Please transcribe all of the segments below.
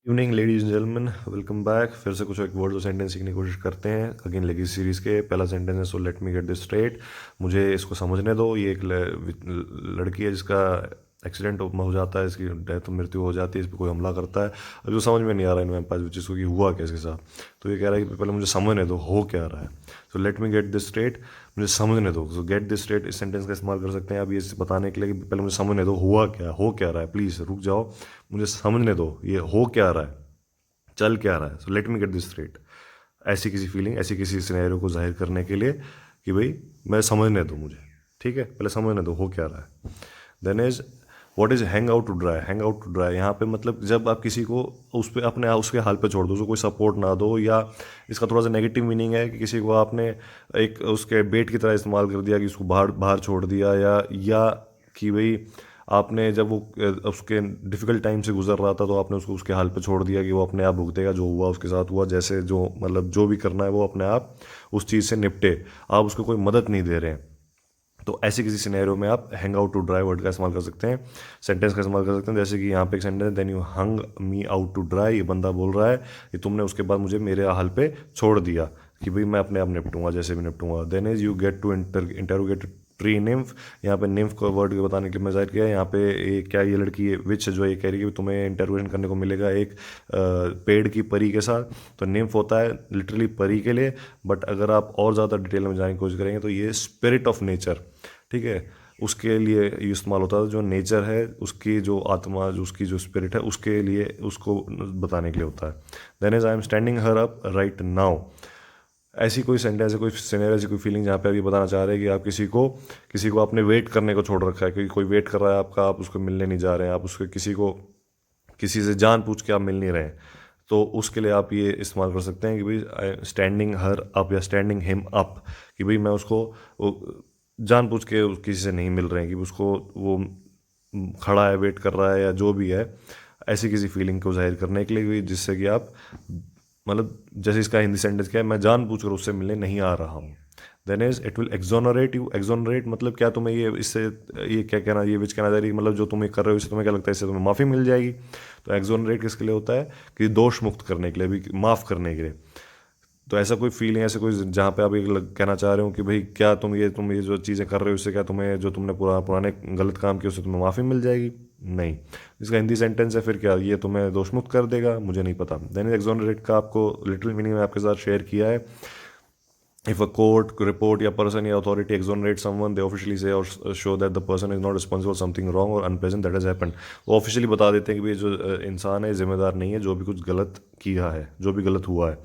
Evening ladies and gentleman, welcome back. फिर से कुछ एक वर्ड और सेंटेंस सीखने की कोशिश करते हैं अगेन लेगी सीरीज़ के। पहला सेंटेंस है, so let me get this straight. मुझे इसको समझने दो। ये एक लड़की है जिसका एक्सीडेंट हो जाता है, इसकी डेथ मृत्यु हो जाती है, इस पर कोई हमला करता है। अब जो समझ में नहीं आ रहा है इनमें पास जिसको कि हुआ क्या इसके साथ। तो ये कह रहा है कि पहले मुझे समझने दो हो क्या रहा है। So let me get this straight, मुझे समझने दो। सो गेट दिस स्ट्रेट इस सेंटेंस का इस्तेमाल कर सकते हैं आप ये बताने के लिए कि पहले मुझे समझने दो हुआ क्या, हो क्या रहा है। प्लीज़ रुक जाओ, मुझे समझने दो ये हो क्या रहा है, चल क्या रहा है। So let me get this straight, ऐसी किसी फीलिंग, ऐसी किसी सिनेरियो को जाहिर करने के लिए कि भाई मैं समझने दो मुझे। ठीक है, पहले समझने दो हो क्या रहा है। Then is what is hang out to dry. Hang out to dry यहाँ पे मतलब जब आप किसी को उस पर अपने उसके हाल पे छोड़ दो, उसको कोई सपोर्ट ना दो, या इसका थोड़ा सा नेगेटिव मीनिंग है कि किसी को आपने एक उसके बेट की तरह इस्तेमाल कर दिया, कि उसको बाहर बाहर छोड़ दिया, या कि भाई आपने जब वो उसके डिफ़िकल्ट टाइम से गुजर रहा था तो आपने उसको उसके हाल पे छोड़ दिया कि वो अपने आप भुगतेगा, जो हुआ उसके साथ हुआ, जैसे जो मतलब जो भी करना है वो अपने आप उस चीज़ से निपटे, आप उसको कोई मदद नहीं दे रहे हैं। तो ऐसी किसी सिनेरियो में आप hang out to dry word का इस्तेमाल कर सकते हैं, सेंटेंस का इस्तेमाल कर सकते हैं। जैसे कि यहाँ पे एक sentence, then you hung me out to dry. ये बंदा बोल रहा है कि तुमने उसके बाद मुझे मेरे हाल पे छोड़ दिया, कि भाई मैं अपने आप निपटूंगा, जैसे भी निपटूंगा। Then is you get to interrogate tree nymph. यहाँ पे निम्फ को वर्ड को बताने के लिए मैं जाहिर किया है यहाँ पे क्या ये लड़की है विच जो ये कह रही है कि तुम्हें इंटरोगेशन करने को मिलेगा एक पेड़ की परी के साथ। तो निम्फ होता है लिटरली परी के लिए, बट अगर आप और ज़्यादा डिटेल में जाने की कोशिश करेंगे तो ये स्पिरिट ऑफ नेचर, ठीक है, उसके लिए ये इस्तेमाल होता है। जो नेचर है उसकी जो आत्मा, जो उसकी जो स्पिरिट है, उसके लिए उसको बताने के लिए होता है। Then is I am standing her up right now. ऐसी कोई सेंटेंस है, कोई सिनेरियो, ऐसी कोई फीलिंग जहाँ पे आप ये बताना चाह रहे हैं कि आप किसी को आपने वेट करने को छोड़ रखा है, क्योंकि कोई वेट कर रहा है आपका, आप उसको मिलने नहीं जा रहे हैं, आप उसको किसी से जान पूछ के आप मिल नहीं रहे हैं। तो उसके लिए आप ये इस्तेमाल कर सकते हैं कि भाई स्टैंडिंग हर अप या स्टैंडिंग हिम अप, कि भाई मैं उसको जान पूछ के किसी से नहीं मिल रहे हैं, कि उसको वो खड़ा है, वेट कर रहा है, या जो भी है। ऐसी किसी फीलिंग को जाहिर करने के लिए भी, जिससे कि आप मतलब जैसे इसका हिंदी सेंटेंस क्या है, मैं जानबूझकर उससे मिलने नहीं आ रहा हूँ। Then is it will exonerate you. Exonerate मतलब क्या, तुम्हें ये इससे ये क्या कहना, ये विच कहना जा रही है, मतलब जो तुम ये कर रहे हो इससे तुम्हें क्या लगता है, इससे तुम्हें माफ़ी मिल जाएगी। तो एक्सोनरेट किसके लिए होता है, कि दोष मुक्त करने के लिए भी, माफ़ करने के लिए। तो ऐसा कोई फीलिंग, ऐसे कोई जहाँ पे आप ये कहना चाह रहे हो कि भाई क्या तुम ये जो चीज़ें कर रहे हो इससे क्या तुम्हें, जो तुमने पुराने गलत काम किए उससे तुम्हें माफ़ी मिल जाएगी, नहीं। इसका हिंदी सेंटेंस है फिर क्या, ये तुम्हें दोषमुक्त कर देगा, मुझे नहीं पता। देन एक्सोनरेट का आपको लिटिल मीनिंग में आपके साथ शेयर किया है। If a court, report या person या authority exonerate someone, they officially say or show that the person is not responsible for something wrong or unpleasant that has happened. वो ऑफिशियली बता देते हैं कि भाई जो इंसान है जिम्मेदार नहीं है जो भी कुछ गलत किया है, जो भी गलत हुआ है।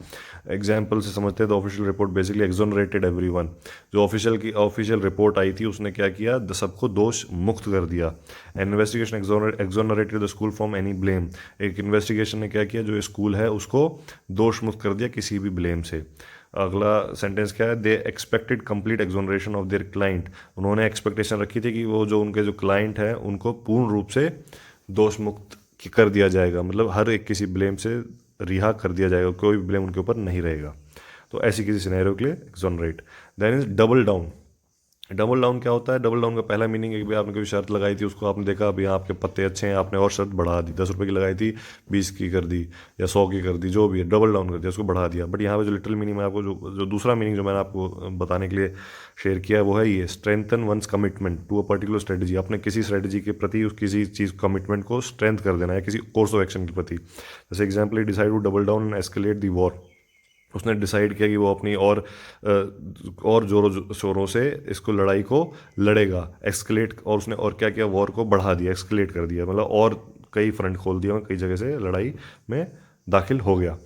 एग्जाम्पल से समझते हैं तो official report basically exonerated everyone. जो ऑफिशियल रिपोर्ट आई थी उसने क्या किया, सबको दोष मुक्त कर दिया। Investigation exonerated the school from any blame. एक इन्वेस्टिगेशन ने क्या किया, जो स्कूल है उसको दोष मुक्त कर दिया किसी भी ब्लेम से। अगला सेंटेंस क्या है, they expected complete exoneration of their client. उन्होंने एक्सपेक्टेशन रखी थी कि वो जो उनके जो क्लाइंट है उनको पूर्ण रूप से दोष मुक्त कर दिया जाएगा, मतलब हर एक किसी ब्लेम से रिहा कर दिया जाएगा, कोई भी ब्लेम उनके ऊपर नहीं रहेगा। तो ऐसी किसी सिनेरियो के लिए exonerate. Then is double down. Double down क्या होता है, डबल डाउन का पहला मीनिंग है कि भाई आपने कोई शर्त लगाई थी, उसको आपने देखा अभी आपके पत्ते अच्छे हैं, आपने और शर्त बढ़ा दी, 10 रुपये की लगाई थी 20 की कर दी, या 100 की कर दी, जो भी है डबल डाउन कर दिया, उसको बढ़ा दिया। बट यहाँ पे जो लिटिल मीनिंग में आपको जो दूसरा मीनिंग जो मैंने आपको बताने के लिए शेयर किया है वो है ये, strengthen one's commitment to a particular strategy. आपने किसी स्ट्रेटजी के प्रति उस किसी चीज़ कमिटमेंट को स्ट्रेंथ कर देना है, किसी कोर्स ऑफ एक्शन के प्रति। जैसे example, decide to double down and escalate the war. उसने डिसाइड किया कि वो अपनी और जोरों शोरों से इसको लड़ाई को लड़ेगा, एक्सकलेट। और उसने और क्या किया, वॉर को बढ़ा दिया, एक्सकलेट कर दिया, मतलब और कई फ्रंट खोल दिया, कई जगह से लड़ाई में दाखिल हो गया।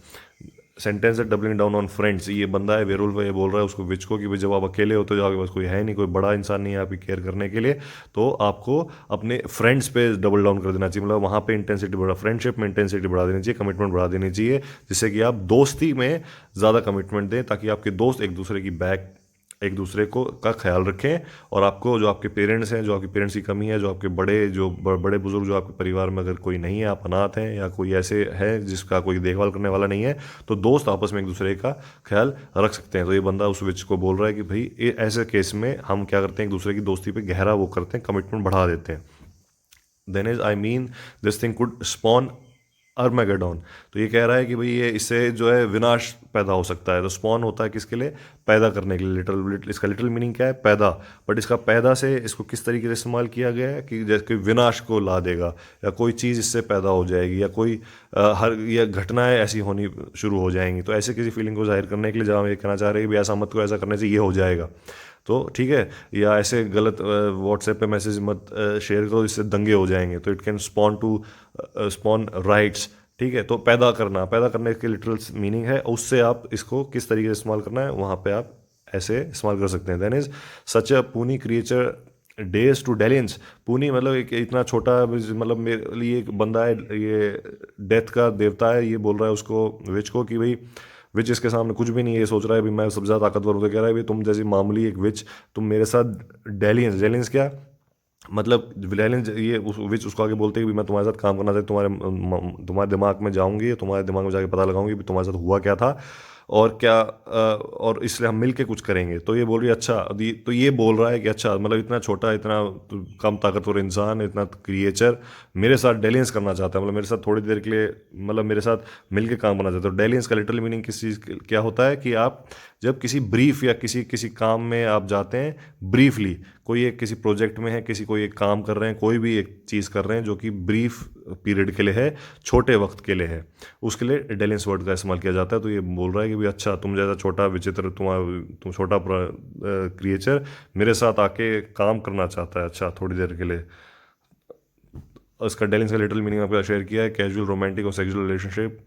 सेंटेंस है डबलिंग डाउन ऑन फ्रेंड्स। ये बंदा है वेरुल्फ है, ये बोल रहा है उसको विच को कि भाई जब आप अकेले होते हो, आपके पास कोई है नहीं, कोई बड़ा इंसान नहीं है आपकी केयर करने के लिए, तो आपको अपने फ्रेंड्स पे डबल डाउन कर देना चाहिए, मतलब वहाँ पे इंटेंसिटी बढ़ा, फ्रेंडशिप में इंटेंसिटी बढ़ा देनी चाहिए, कमिटमेंट बढ़ा देनी चाहिए, जिससे कि आप दोस्ती में ज़्यादा कमिटमेंट दें, ताकि आपके दोस्त एक दूसरे को का ख्याल रखें। और आपको जो आपके पेरेंट्स हैं, जो आपके पेरेंट्स की कमी है, जो आपके बड़े बुजुर्ग जो आपके परिवार में अगर कोई नहीं है, आप अनाथ हैं या कोई ऐसे है जिसका कोई देखभाल करने वाला नहीं है, तो दोस्त आपस में एक दूसरे का ख्याल रख सकते हैं। तो ये बंदा उस विच को बोल रहा है कि भाई ऐसे केस में हम क्या करते हैं, एक दूसरे की दोस्ती पे गहरा करते हैं, कमिटमेंट बढ़ा देते हैं। Then is I mean this thing could spawn Armageddon. तो ये कह रहा है कि भाई ये इससे जो है विनाश पैदा हो सकता है। तो स्पॉन होता है किसके लिए? पैदा करने के लिए। इसका लिटरल मीनिंग क्या है? पैदा। बट इसका पैदा से इसको किस तरीके से इस्तेमाल किया गया है कि जैसे कि विनाश को ला देगा, या कोई चीज़ इससे पैदा हो जाएगी, या कोई हर या घटनाएं ऐसी होनी शुरू हो जाएंगी। तो ऐसे किसी फीलिंग को जाहिर करने के लिए जब हम ये कहना चाह रहे हैं कि भाई ऐसा मत को, ऐसा करने से ये हो जाएगा, तो ठीक है, या ऐसे गलत व्हाट्सएप पे मैसेज मत शेयर करो, इससे दंगे हो जाएंगे, तो इट कैन स्पॉन राइट्स। ठीक है, तो पैदा करने के लिटरल मीनिंग है। उससे आप इसको किस तरीके से इस्तेमाल करना है, वहाँ पे आप ऐसे इस्तेमाल कर सकते हैं। देन इज सच अ पुनी क्रिएचर डेज टू डेलियंस। पुनी मतलब एक इतना छोटा, मतलब मेरे लिए एक बंदा है, ये डेथ का देवता है, ये बोल रहा है उसको, विच को, कि भाई विच इसके सामने कुछ भी नहीं है। ये सोच रहा है भी मैं सबसे ज़्यादा ताकतवर हूँ, तो कह रहा है भाई तुम जैसी मामूली एक विच, तुम मेरे साथ डेलियंस, डेलियंस क्या मतलब, विलेनियंस, ये विच उसको आगे बोलते हैं कि मैं तुम्हारे साथ काम करना चाहती, तुम्हारे दिमाग में जाऊंगी, तुम्हारे दिमाग में जाके पता लगाऊंगी कि तुम्हारे साथ हुआ क्या था और क्या, और इसलिए हम मिल के कुछ करेंगे। तो ये बोल रही है अच्छा, तो ये बोल रहा है कि अच्छा, मतलब इतना छोटा, इतना कम ताकतवर इंसान, इतना क्रिएचर मेरे साथ डेलियंस करना चाहता है, मतलब मेरे साथ थोड़ी देर के लिए, मतलब मेरे साथ मिल के काम करना चाहता है। तो डेलियंस का लिटरल मीनिंग किस चीज़ क्या होता है कि आप जब किसी ब्रीफ या किसी किसी काम में आप जाते हैं ब्रीफली, कोई एक किसी प्रोजेक्ट में है, किसी कोई एक काम कर रहे हैं, कोई भी एक चीज़ कर रहे हैं जो कि ब्रीफ पीरियड के लिए है, छोटे वक्त के लिए है, उसके लिए डेलियंस वर्ड का इस्तेमाल किया जाता है। तो ये बोल रहा है कि भाई अच्छा, तुम जैसा छोटा विचित्र, तुम छोटा क्रिएचर मेरे साथ आके काम करना चाहता है, अच्छा थोड़ी देर के लिए। उसका डेलिंग्स का लिटरल मीनिंग आपके साथ शेयर किया है, कैजुअल रोमांटिक और सेक्सुअल रिलेशनशिप।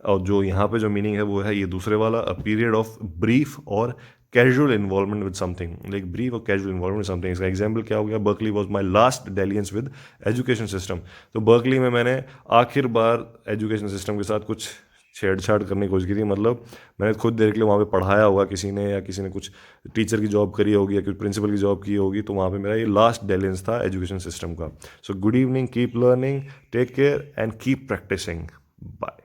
और जो यहाँ पे जो मीनिंग है वो है ये दूसरे वाला, अ पीरियड ऑफ ब्रीफ और casual involvement with something, like brief और कैजुअल इन्वॉल्वमेंट विद समथिंग। इसका एग्जाम्पल क्या हो गया? Berkeley was my last dalliance with education system. तो बर्कली में मैंने आखिर बार एजुकेशन सिस्टम के साथ कुछ छेड़छाड़ करने की कोशिश की थी, मतलब मैंने खुद देर के लिए वहाँ पे पढ़ाया होगा किसी ने, या किसी ने कुछ टीचर की जॉब करी होगी, या कुछ प्रिंसिपल की जॉब की होगी, तो वहाँ पे मेरा ये लास्ट डेलियंस था एजुकेशन सिस्टम का। So good evening, keep learning, take care and keep practising. Bye.